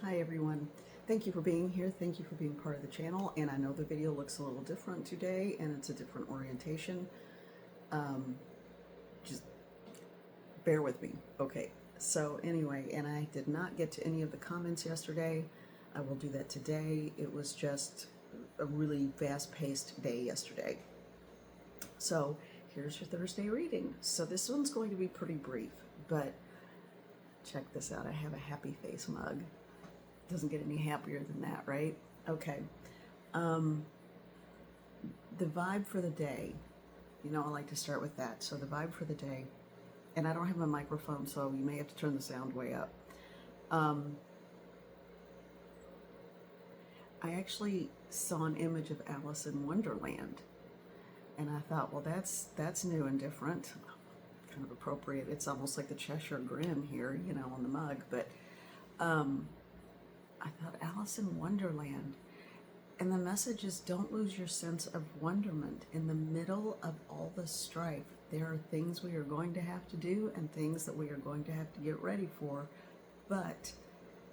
Hi everyone. Thank you for being here. Thank you for being part of the channel. And I know the video looks a little different today and it's a different orientation. Just bear with me. Okay. So anyway, and I did not get to any of the comments yesterday. I will do that today. It was just a really fast-paced day yesterday. So here's your Thursday reading. So this one's going to be pretty brief, but check this out. I have a happy face mug. Doesn't get any happier than that, right? Okay. The vibe for the day, I like to start with that. So the vibe for the day, and I don't have a microphone, so you may have to turn the sound way up. I actually saw an image of Alice in Wonderland, and I thought, well, that's new and different, kind of appropriate. It's almost like the Cheshire Grin here, on the mug, but I thought Alice in Wonderland. And the message is, don't lose your sense of wonderment. In the middle of all the strife, there are things we are going to have to do and things that we are going to have to get ready for. But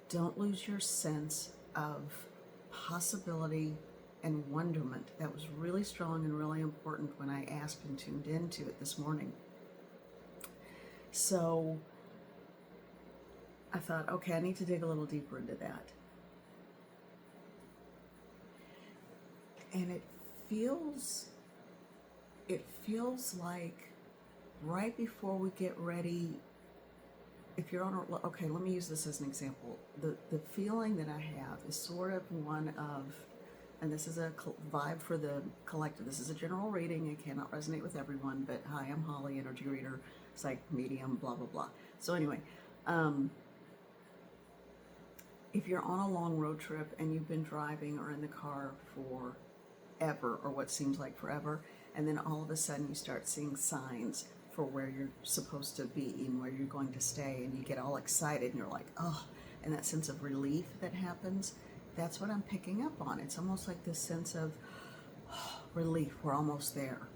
don't lose your sense of possibility and wonderment. That was really strong and really important when I asked and tuned into it this morning. So I thought, okay, I need to dig a little deeper into that. And it feels like right before we get ready, if you're on a, okay, let me use this as an example. The feeling that I have is sort of one of, and this is a vibe for the collective. This is a general reading. It cannot resonate with everyone, but hi, I'm Holly, energy reader, psychic medium, blah, blah, blah. So anyway, if you're on a long road trip and you've been driving or in the car for ever, or what seems like forever, and then all of a sudden you start seeing signs for where you're supposed to be and where you're going to stay, and you get all excited and you're like, oh, and that sense of relief that happens, that's what I'm picking up on. It's almost like this sense of relief. We're almost there.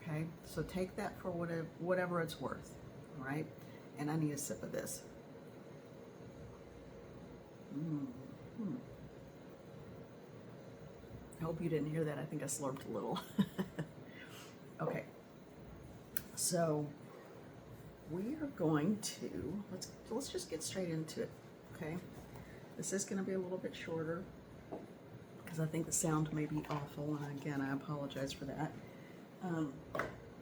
Okay, so take that for whatever it's worth. All right, and I need a sip of this. I hope you didn't hear that. I think I slurped a little. Okay, so we are going to, let's just get straight into it, okay? This is going to be a little bit shorter because I think the sound may be awful, and again, I apologize for that.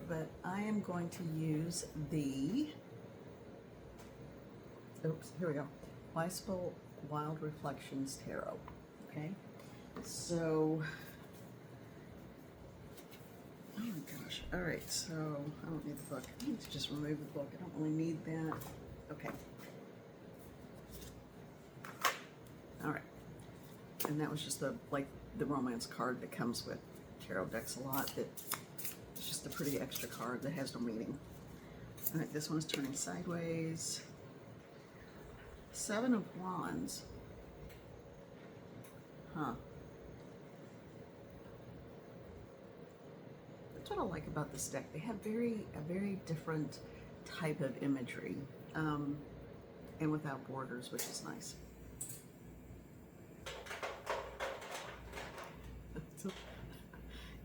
But I am going to use the, oops, here we go, Weissbill Wild Reflections Tarot, okay? So, oh my gosh, all right, so I don't need the book. I need to just remove the book. I don't really need that. Okay. All right. And that was just the romance card that comes with tarot decks a lot. That it's just a pretty extra card that has no meaning. All right, this one's turning sideways. 7 of Wands. Huh. That's what I like about this deck. They have a very different type of imagery, and without borders, which is nice. So,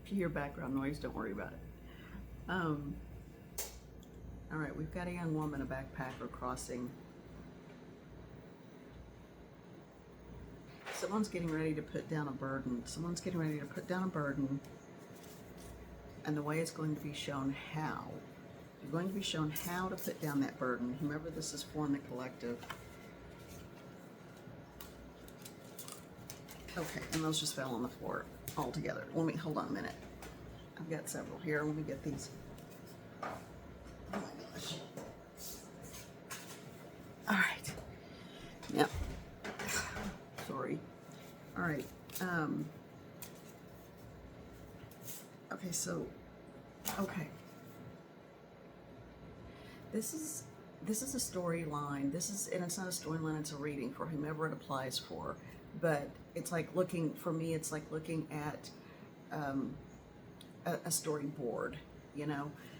if you hear background noise, don't worry about it. All right, we've got a young woman, a backpacker, crossing. Someone's getting ready to put down a burden. Someone's getting ready to put down a burden. And the way it's going to be shown how. You're going to be shown how to put down that burden. Remember, this is for the collective. Okay, and those just fell on the floor all together. Let me, hold on a minute. I've got several here. Let me get these. Oh my gosh. All right. Yep. Sorry. All right. Okay, so, okay. This is a storyline. And it's not a storyline, it's a reading for whomever it applies for. But it's like looking, for me, it's like looking at a storyboard,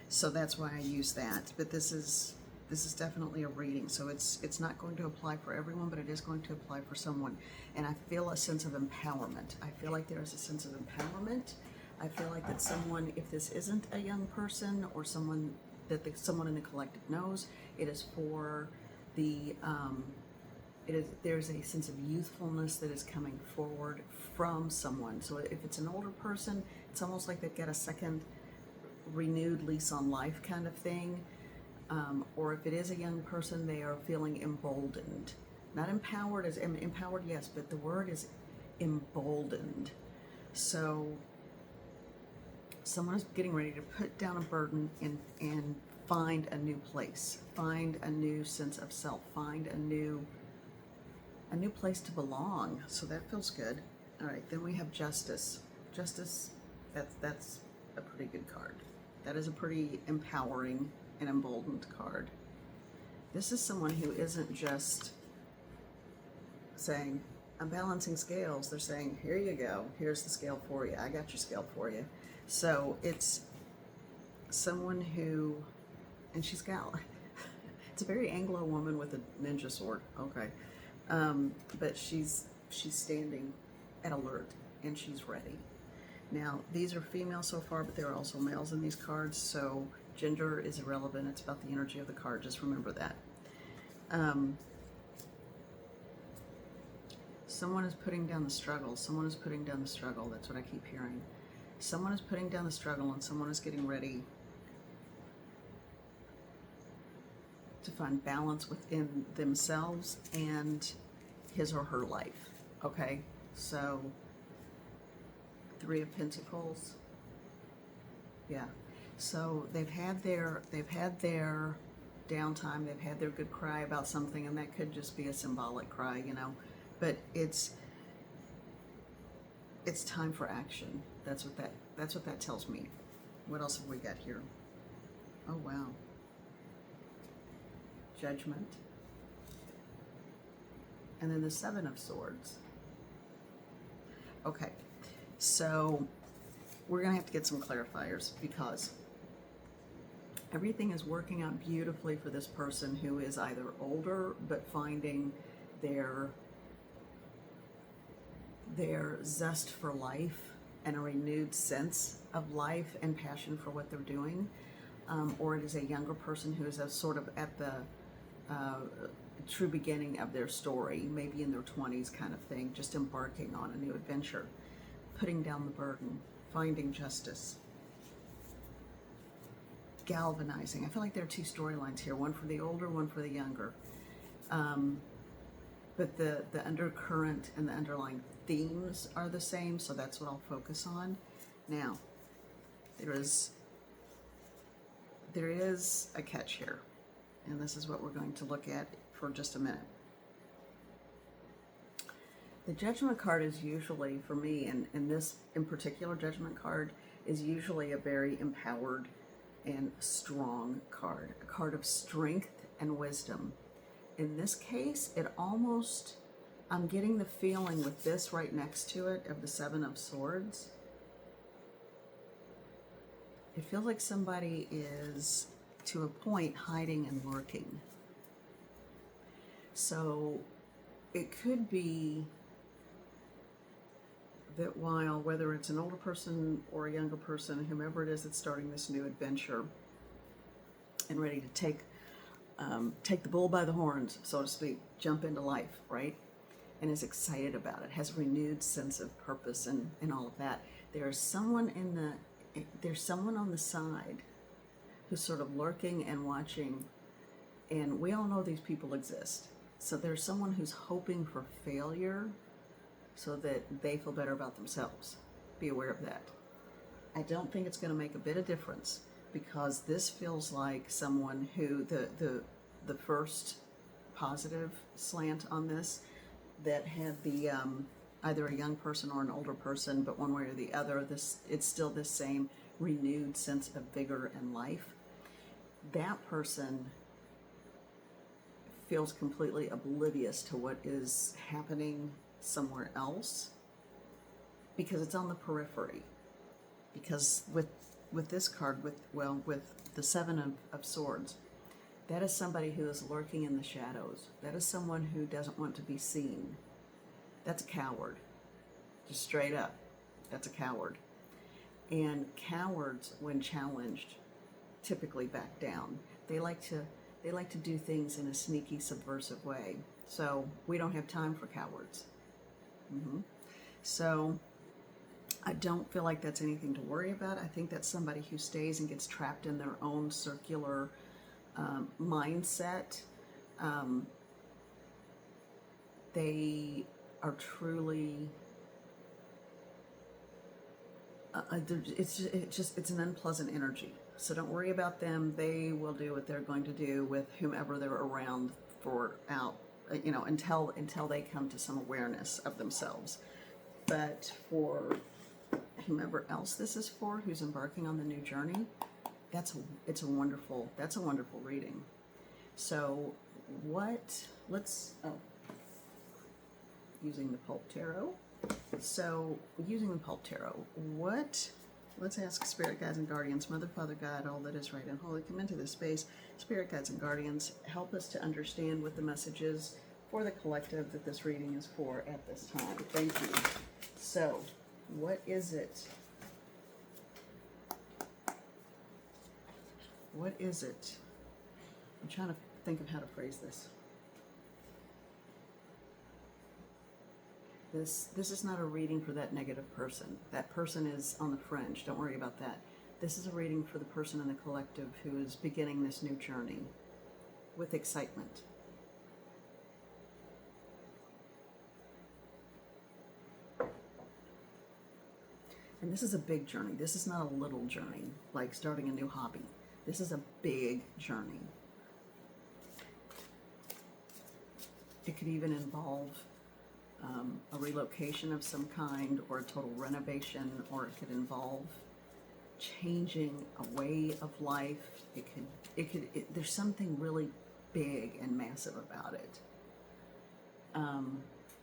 So that's why I use that. But this is This is definitely a reading, so it's not going to apply for everyone, but it is going to apply for someone. And I feel a sense of empowerment. I feel like there is a sense of empowerment. I feel like that someone, if this isn't a young person or someone that someone in the collective knows, it is for the there's a sense of youthfulness that is coming forward from someone. So if it's an older person, it's almost like they've got a second renewed lease on life kind of thing. Or if it is a young person, they are feeling emboldened. Not empowered, as empowered, yes, but the word is emboldened. So someone is getting ready to put down a burden and find a new place, find a new sense of self, find a new place to belong. So that feels good. All right, then we have Justice. Justice, that's a pretty good card. That is a pretty empowering and emboldened card. This is someone who isn't just saying, I'm balancing scales. They're saying, here you go. Here's the scale for you. I got your scale for you. So it's someone who, and she's got, it's a very Anglo woman with a ninja sword. Okay. But she's standing at alert and she's ready. Now, these are female so far, but there are also males in these cards, so gender is irrelevant. It's about the energy of the card. Just remember that. Someone is putting down the struggle. Someone is putting down the struggle. That's what I keep hearing. Someone is putting down the struggle and someone is getting ready to find balance within themselves and his or her life. Okay? So, Three of Pentacles. Yeah. So they've had their downtime, they've had their good cry about something, and that could just be a symbolic cry, you know. But it's time for action. That's what that tells me. What else have we got here? Oh wow. Judgment. And then the Seven of Swords. Okay. So we're going to have to get some clarifiers because everything is working out beautifully for this person who is either older but finding their zest for life and a renewed sense of life and passion for what they're doing, or it is a younger person who is sort of at the true beginning of their story, maybe in their 20s kind of thing, just embarking on a new adventure, putting down the burden, finding justice, galvanizing. I feel like there are two storylines here, one for the older, one for the younger. But the undercurrent and the underlying themes are the same, so that's what I'll focus on. Now, there is a catch here, and this is what we're going to look at for just a minute. The Judgment card is usually, for me, and this in particular Judgment card, is usually a very empowered and strong card, a card of strength and wisdom. In this case, I'm getting the feeling with this right next to it of the Seven of Swords. It feels like somebody is, to a point, hiding and lurking. So it could be that while, whether it's an older person or a younger person, whomever it is that's starting this new adventure and ready to take the bull by the horns, so to speak, jump into life, right? And is excited about it, has a renewed sense of purpose and all of that. There's someone on the side who's sort of lurking and watching, and we all know these people exist. So there's someone who's hoping for failure so that they feel better about themselves. Be aware of that. I don't think it's going to make a bit of difference, because this feels like someone who, the first positive slant on this, that had the either a young person or an older person, but one way or the other, it's still the same renewed sense of vigor and life. That person feels completely oblivious to what is happening somewhere else, because it's on the periphery. Because with this card, with the Seven of Swords, That is somebody who is lurking in the shadows. That is someone who doesn't want to be seen. That's a coward. Just straight up. That's a coward. And cowards, when challenged, typically back down. They like to do things in a sneaky, subversive way. So we don't have time for cowards. So I don't feel like that's anything to worry about. I think that's somebody who stays and gets trapped in their own circular mindset. They are truly it's an unpleasant energy. So don't worry about them. They will do what they're going to do with whomever they're around until they come to some awareness of themselves. But for whomever else this is for, who's embarking on the new journey, that's a wonderful reading. So using the Pulp Tarot. So using the Pulp Tarot, let's ask Spirit Guides and Guardians, Mother, Father, God, all that is right and holy, come into this space. Spirit Guides and Guardians, help us to understand what the message is for the collective that this reading is for at this time. Thank you. So, what is it? What is it? I'm trying to think of how to phrase this. This is not a reading for that negative person. That person is on the fringe. Don't worry about that. This is a reading for the person in the collective who is beginning this new journey with excitement. And this is a big journey. This is not a little journey, like starting a new hobby. This is a big journey. It could even involve a relocation of some kind, or a total renovation, or it could involve changing a way of life. There's something really big and massive about it.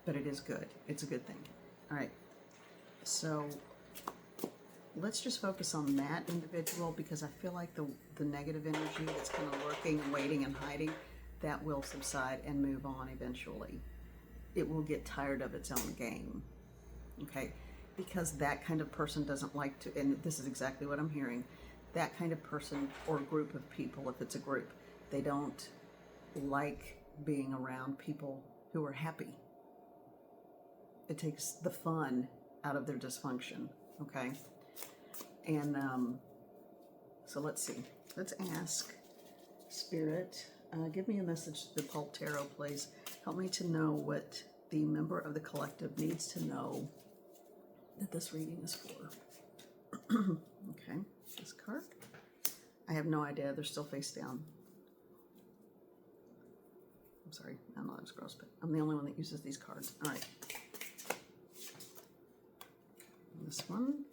But it is good. It's a good thing. All right. So let's just focus on that individual, because I feel like the negative energy that's kind of lurking, waiting, and hiding, that will subside and move on eventually. It will get tired of its own game, okay? Because that kind of person doesn't like to, and this is exactly what I'm hearing, that kind of person or group of people, if it's a group, they don't like being around people who are happy. It takes the fun out of their dysfunction, okay? And so let's see. Let's ask Spirit, give me a message to the Pulp Tarot, please. Help me to know what the member of the collective needs to know that this reading is for. Okay, this card. I have no idea. They're still face down. I'm sorry. I'm not as gross, but I'm the only one that uses these cards. All right. This one.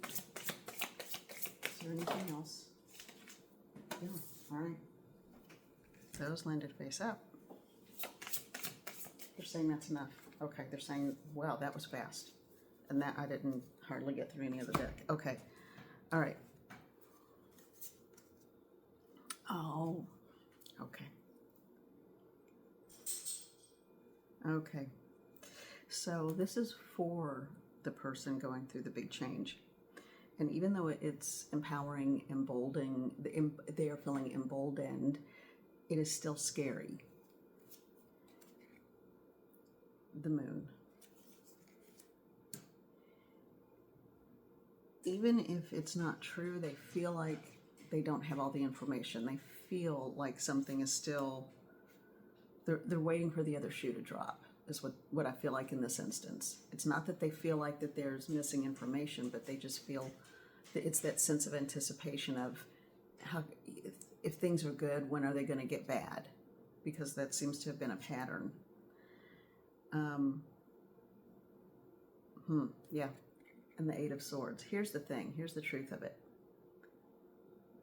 Is there anything else? Yeah. All right. Those landed face up. They're saying that's enough. Okay, they're saying, wow, that was fast. And that I didn't hardly get through any of the deck. Okay. All right. Oh, okay. Okay. So this is for the person going through the big change. And even though it's empowering, emboldening, they are feeling emboldened, it is still scary. The moon. Even if it's not true, they feel like they don't have all the information. They feel like something is still, they're waiting for the other shoe to drop, is what I feel like in this instance. It's not that they feel like that there's missing information, but they just feel that it's that sense of anticipation of how, if things are good, when are they going to get bad? Because that seems to have been a pattern. Yeah. And the Eight of Swords. Here's the thing. Here's the truth of it.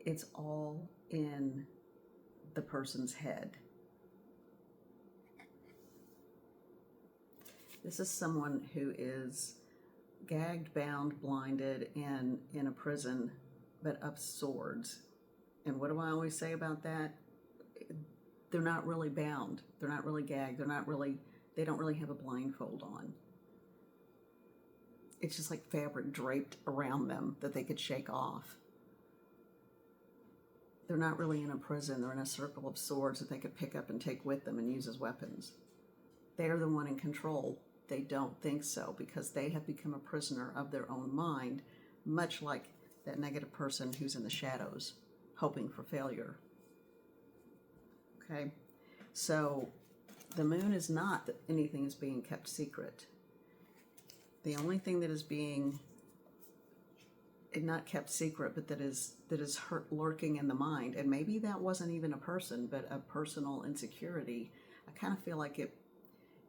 It's all in the person's head. This is someone who is gagged, bound, blinded, and in a prison but of swords. And what do I always say about that? They're not really bound. They're not really gagged. They don't really have a blindfold on. It's just like fabric draped around them that they could shake off. They're not really in a prison. They're in a circle of swords that they could pick up and take with them and use as weapons. They are the one in control. They don't think so because they have become a prisoner of their own mind, much like that negative person who's in the shadows, hoping for failure. Okay? So the moon is not that anything is being kept secret. The only thing that is being not kept secret, but that is lurking in the mind, and maybe that wasn't even a person, but a personal insecurity. I kind of feel like it,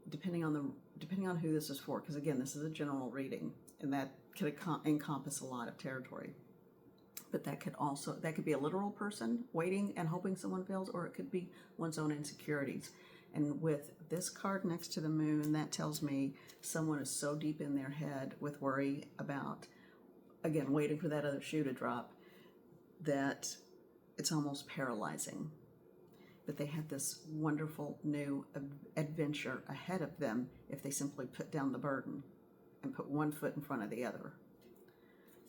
depending on who this is for, because again, this is a general reading, and that could encompass a lot of territory. But that could be a literal person waiting and hoping someone fails, or it could be one's own insecurities. And with this card next to the moon, that tells me someone is so deep in their head with worry about, again, waiting for that other shoe to drop, that it's almost paralyzing. But they have this wonderful new adventure ahead of them if they simply put down the burden and put one foot in front of the other.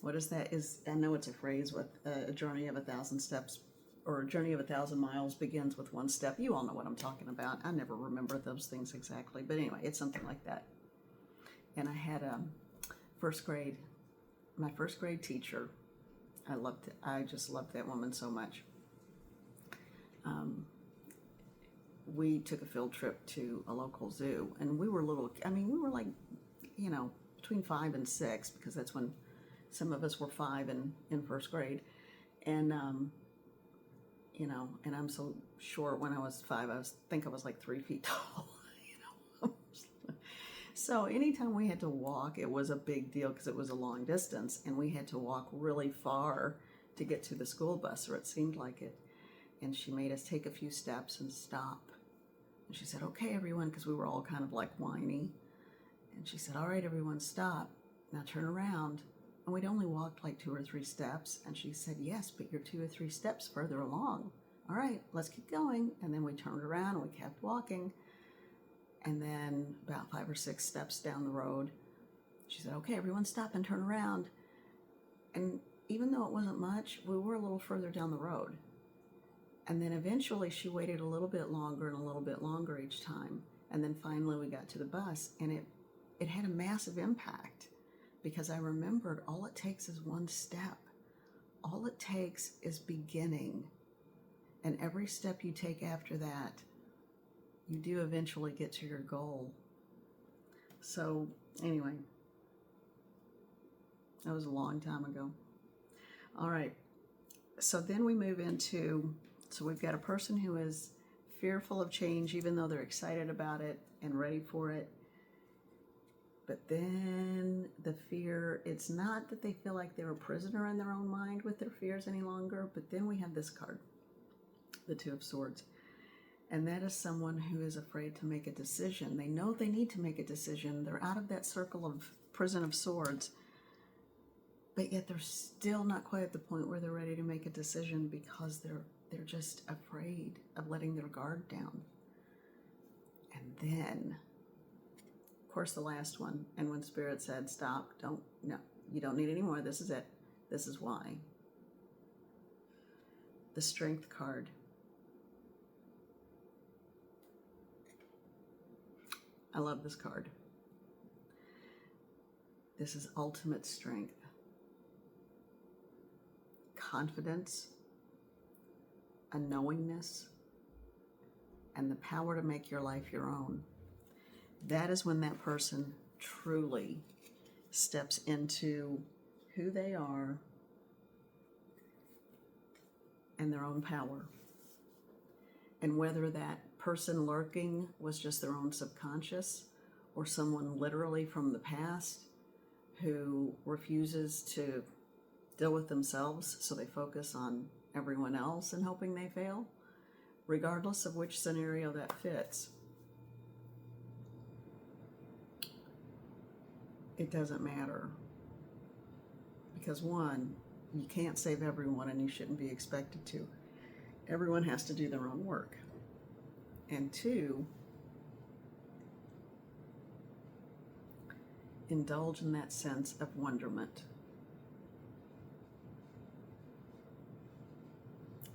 What is that? I know it's a phrase with a journey of 1,000 steps, or a journey of 1,000 miles begins with one step. You all know what I'm talking about. I never remember those things exactly. But anyway, it's something like that. And I had my first grade teacher. I just loved that woman so much. We took a field trip to a local zoo, and we were we were like, between 5 and 6, because that's when some of us were 5 in first grade. And, and I'm so short. When I was 5, I think I was like 3 feet tall, So anytime we had to walk, it was a big deal because it was a long distance, and we had to walk really far to get to the school bus, or it seemed like it. And she made us take a few steps and stop. And she said, "Okay, everyone," because we were all kind of like whiny. And she said, "All right, everyone, stop. Now turn around." And we'd only walked like 2 or 3 steps. And she said, "Yes, but you're 2 or 3 steps further along. All right, let's keep going." And then we turned around and we kept walking. And then about 5 or 6 steps down the road, she said, "Okay, everyone stop and turn around." And even though it wasn't much, we were a little further down the road. And then eventually she waited a little bit longer and a little bit longer each time. And then finally we got to the bus, and it had a massive impact, because I remembered all it takes is one step. All it takes is beginning. And every step you take after that, you do eventually get to your goal. So anyway, that was a long time ago. All right. So then we move into, so we've got a person who is fearful of change, even though they're excited about it and ready for it. But then the fear, it's not that they feel like they're a prisoner in their own mind with their fears any longer, but then we have this card, the Two of Swords. And that is someone who is afraid to make a decision. They know they need to make a decision. They're out of that circle of prison of swords, but yet they're still not quite at the point where they're ready to make a decision, because they're just afraid of letting their guard down. And then, of course, the last one, and when Spirit said, "Stop, you don't need any more. This is it. This is why." The Strength card. I love this card. This is ultimate strength, confidence, a knowingness, and the power to make your life your own. That is when that person truly steps into who they are and their own power. And whether that person lurking was just their own subconscious, or someone literally from the past who refuses to deal with themselves, so they focus on everyone else and hoping they fail, regardless of which scenario that fits, it doesn't matter. Because one, you can't save everyone, and you shouldn't be expected to. Everyone has to do their own work. And two, indulge in that sense of wonderment.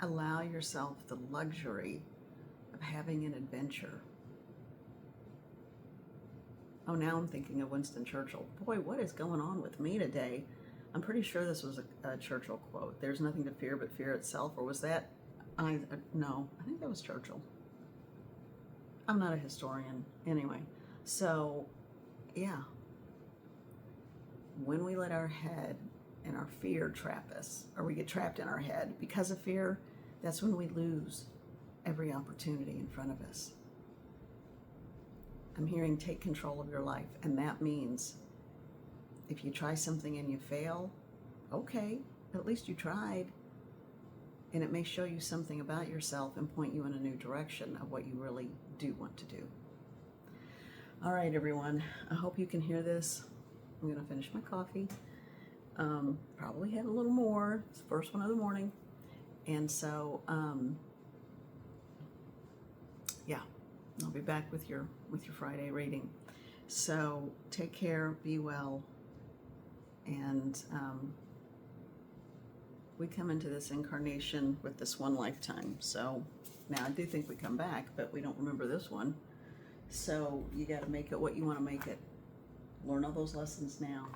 Allow yourself the luxury of having an adventure. Oh, now I'm thinking of Winston Churchill. Boy, what is going on with me today? I'm pretty sure this was a Churchill quote. There's nothing to fear but fear itself. Or was that, no, I think that was Churchill. I'm not a historian. Anyway, so yeah. When we let our head and our fear trap us, or we get trapped in our head because of fear, that's when we lose every opportunity in front of us. I'm hearing take control of your life, and that means if you try something and you fail, okay, at least you tried. And it may show you something about yourself and point you in a new direction of what you really do want to do. All right, everyone, I hope you can hear this. I'm going to finish my coffee. Probably have a little more. It's the first one of the morning. And so, yeah, I'll be back with your Friday reading. So take care, be well, and we come into this incarnation with this one lifetime. So now I do think we come back, but we don't remember this one. So you got to make it what you want to make it. Learn all those lessons now,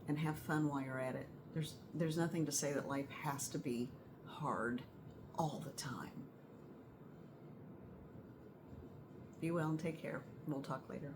and have fun while you're at it. There's nothing to say that life has to be hard all the time. Be well and take care. We'll talk later.